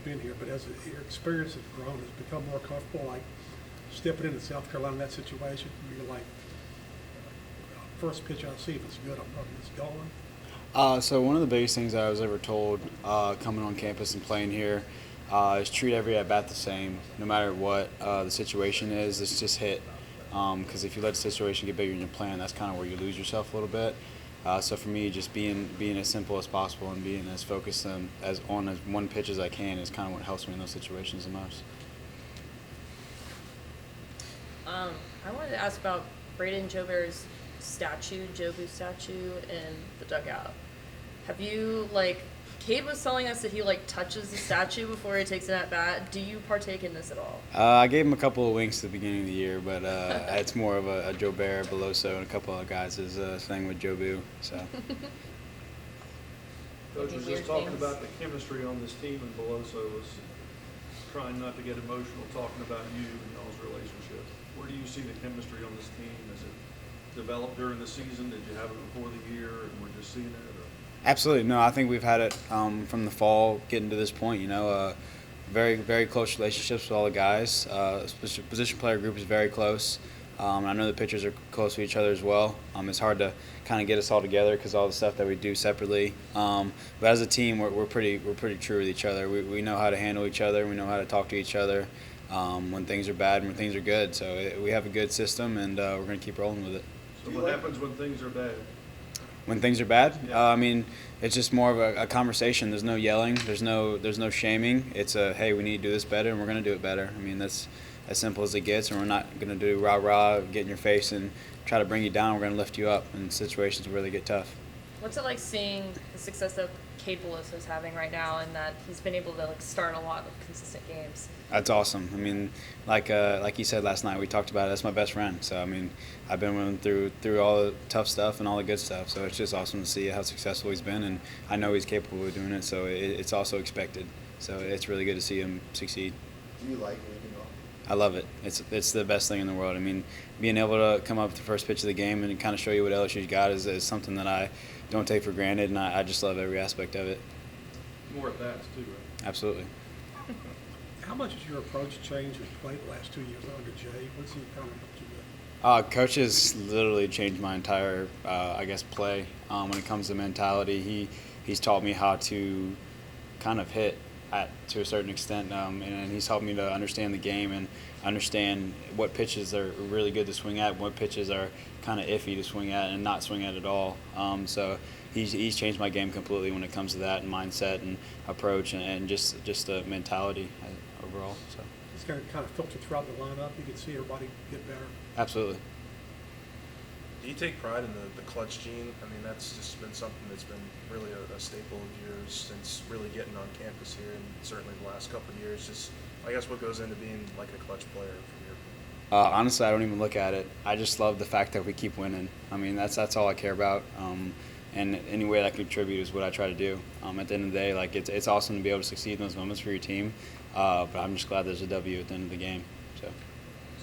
been here, but as your experience has grown, has become more comfortable, like stepping into South Carolina in that situation, you're like, first pitch I see, if it's good, I'm probably just going. So one of the biggest things I was ever told coming on campus and playing here is treat every at-bat the same, no matter what the situation is. It's just hit. Because if you let the situation get bigger than your plan, that's kind of where you lose yourself a little bit. So for me, just being as simple as possible and being as focused as one pitch as I can is kind of what helps me in those situations the most. I wanted to ask about Braden Jobert's Jobu statue in the dugout. Have you, Cade was telling us that he, touches the statue before he takes it at bat. Do you partake in this at all? I gave him a couple of winks at the beginning of the year, but it's more of a Jobert, Beloso, and a couple other guys is thing with Jobu. So. Coach was just talking about the chemistry on this team, and Beloso was trying not to get emotional talking about you and y'all's relationship. Where do you see the chemistry on this team? Is it developed during the season? Did you have it before the year, and we're just seeing it? Or? Absolutely. No, I think we've had it from the fall getting to this point. Very, very close relationships with all the guys. Position player group is very close. I know the pitchers are close to each other as well. It's hard to kind of get us all together because all the stuff that we do separately. But as a team, we're pretty true with each other. We know how to handle each other. We know how to talk to each other when things are bad and when things are good. So we have a good system, and we're going to keep rolling with it. So what happens when things are bad? When things are bad, Yeah. It's just more of a conversation. There's no yelling. There's no shaming. It's hey, we need to do this better, and we're going to do it better. That's as simple as it gets, and we're not going to do rah-rah, get in your face, and try to bring you down. We're going to lift you up in situations where they get tough. What's it like seeing the success that Cade Beloso is having right now, and that he's been able to start a lot of consistent games? That's awesome. Like you said last night, we talked about it. That's my best friend. So I've been with him through all the tough stuff and all the good stuff. So it's just awesome to see how successful he's been, and I know he's capable of doing it. So it's also expected. So it's really good to see him succeed. Do you like leading off? I love it. It's the best thing in the world. Being able to come up with the first pitch of the game and kind of show you what LSU's got is something that I don't take for granted, and I just love every aspect of it. More at bats too, right? Absolutely. How much has your approach changed as you played the last 2 years under Jay? What's he kind of helped you with? Coach has literally changed my entire, play. When it comes to mentality, he's taught me how to kind of hit to a certain extent, and he's helped me to understand the game and understand what pitches are really good to swing at, what pitches are kind of iffy to swing at and not swing at all. So he's changed my game completely when it comes to that and mindset and approach and just the mentality overall. So It's kind of filtered throughout the lineup. You can see everybody get better. absolutely. Do you take pride in the clutch gene? That's just been something that's been really a staple of yours since really getting on campus here, and certainly the last couple of years. Just, I guess, what goes into being like a clutch player from your point? Honestly, I don't even look at it. I just love the fact that we keep winning. That's all I care about. And any way that I contribute is what I try to do. At the end of the day, it's awesome to be able to succeed in those moments for your team. But I'm just glad there's a W at the end of the game.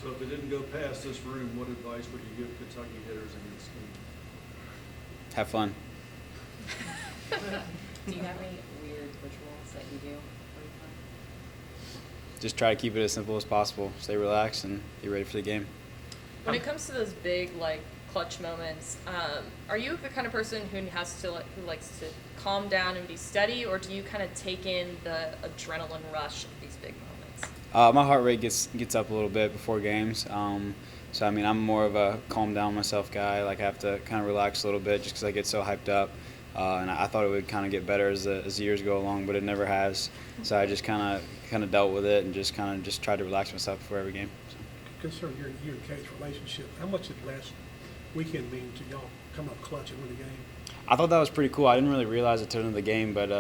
So if it didn't go past this room, what advice would you give Kentucky hitters against me? Have fun. Do you have any weird rituals that you do when you play? Just try to keep it as simple as possible. Stay relaxed and be ready for the game. When it comes to those big clutch moments, are you the kind of person who likes to calm down and be steady, or do you kind of take in the adrenaline rush of these big moments? My heart rate gets up a little bit before games. So I'm more of a calm down myself guy. I have to kind of relax a little bit just because I get so hyped up. And I thought it would kind of get better as the years go along, but it never has. So I just kind of dealt with it and just tried to relax myself before every game. So. Concerning you and Cade's relationship, how much did last weekend mean to y'all come up clutch and win the game? I thought that was pretty cool. I didn't really realize it till the end of the game, but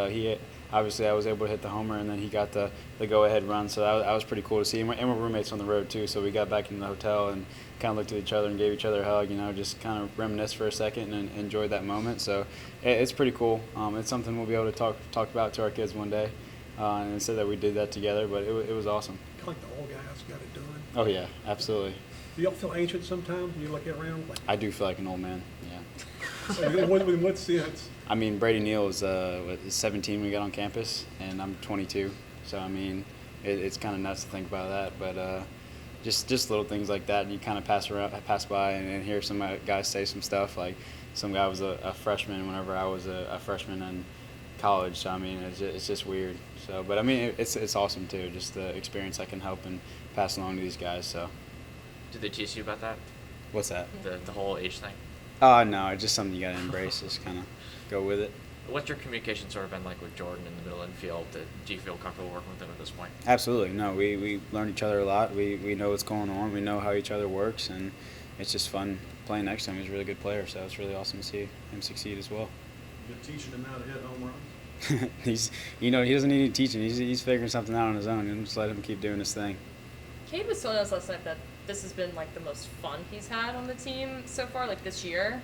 obviously I was able to hit the homer, and then he got the go-ahead run. So that was pretty cool to see. And we're roommates on the road too, so we got back in the hotel and kind of looked at each other and gave each other a hug. Just kind of reminisced for a second and enjoyed that moment. So it's pretty cool. It's something we'll be able to talk about to our kids one day, and said that we did that together. But it was awesome. Kind of like the old guys got it done. Oh yeah, absolutely. Do y'all feel ancient sometimes when you look around? I do feel like an old man. Yeah. In what sense? Brady Neal was 17 when we got on campus, and I'm 22. So I mean, it's kind of nuts to think about that, but just little things like that. You kind of pass by, and hear some guys say some stuff. Like some guy was a freshman whenever I was a freshman in college. So I mean, it's just weird. So, but I mean, it's awesome too. Just the experience I can help and pass along to these guys. So. Did they teach you about that? What's that? The whole age thing? No, it's just something you gotta embrace. Just kind of go with it. What's your communication sort of been like with Jordan in the middle infield? Do you feel comfortable working with him at this point? Absolutely. No, we learn each other a lot. We know what's going on. We know how each other works, and it's just fun playing next to him. He's a really good player, so it's really awesome to see him succeed as well. You're teaching him how to hit home runs? He doesn't need any teaching. He's figuring something out on his own, and just let him keep doing his thing. Cade was telling us last night that this has been like the most fun he's had on the team so far, like this year.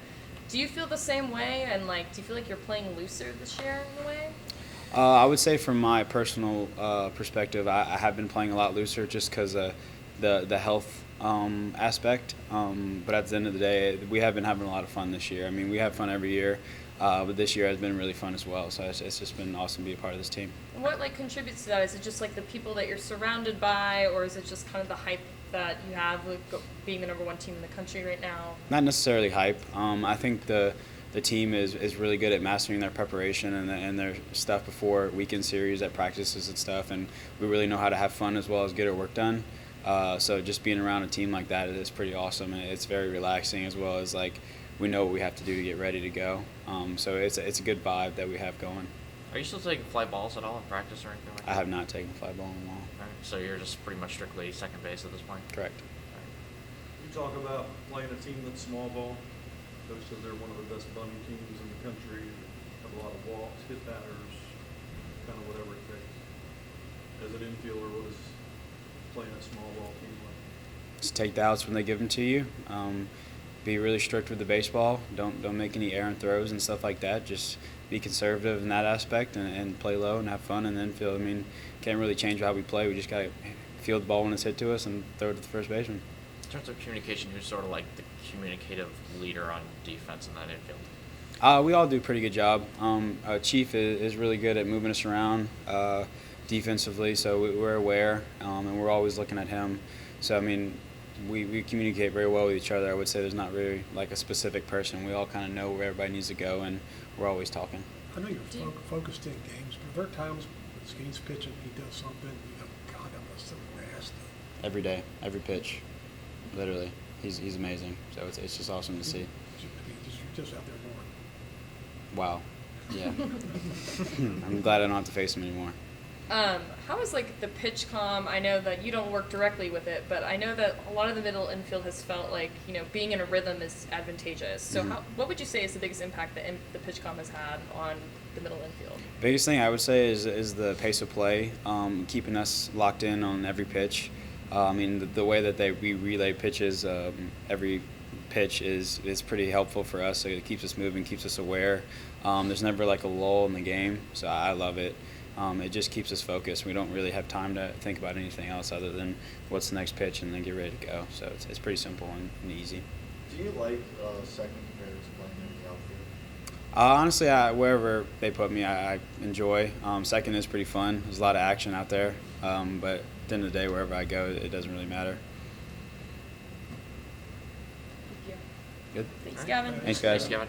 Do you feel the same way? And like, do you feel like you're playing looser this year in a way? I would say from my personal perspective, I have been playing a lot looser just because the health aspect. But at the end of the day, we have been having a lot of fun this year. I mean, we have fun every year, but this year has been really fun as well. So it's just been awesome to be a part of this team. What like contributes to that? Is it just like the people that you're surrounded by, or is it just kind of the hype that you have with being the #1 team in the country right now? Not necessarily hype. I think the team is really good at mastering their preparation and their stuff before weekend series at practices and stuff, and we really know how to have fun as well as get our work done. So just being around a team like that is pretty awesome, and it's very relaxing as well as like we know what we have to do to get ready to go. So it's a good vibe that we have going. Are you still taking fly balls at all in practice or anything like that? I have not taken fly ball in a while. Right. So you're just pretty much strictly second base at this point? Correct. You talk about playing a team that's small ball. Coach says they're one of the best bunny teams in the country. Have a lot of walks, hit batters, kind of whatever it takes. As an infielder, what is playing a small ball team like? Just take the outs when they give them to you. Be really strict with the baseball. Don't make any errant throws and stuff like that. Just be conservative in that aspect and play low and have fun and then field. I mean, can't really change how we play. We just got to field the ball when it's hit to us and throw it to the first baseman. In terms of communication, who's sort of like the communicative leader on defense in that infield? We all do a pretty good job. Chief is really good at moving us around defensively, so we're aware and we're always looking at him. So, I mean, we communicate very well with each other. I would say there's not really like a specific person. We all kind of know where everybody needs to go, and we're always talking. I know you're focused in games, but there are times when Skene's pitching, he does something, you go, God, I'm so fast. Every day, every pitch, literally. He's amazing. So it's just awesome to see. You're just out there more. Wow. Yeah. I'm glad I don't have to face him anymore. How is like the pitch comm? I know that you don't work directly with it, but I know that a lot of the middle infield has felt like, you know, being in a rhythm is advantageous. So what would you say is the biggest impact that the pitch comm has had on the middle infield? Biggest thing I would say is the pace of play, keeping us locked in on every pitch. I mean, the way that we relay pitches, every pitch is pretty helpful for us. So it keeps us moving, keeps us aware. There's never like a lull in the game, so I love it. It just keeps us focused. We don't really have time to think about anything else other than what's the next pitch and then get ready to go. So it's pretty simple and easy. Do you like second compared to playing in the outfield? Honestly, wherever they put me, I enjoy. Second is pretty fun. There's a lot of action out there. But at the end of the day, wherever I go, it doesn't really matter. Thank you. Good. Thanks, Gavin. Thanks, guys. Thanks, Gavin.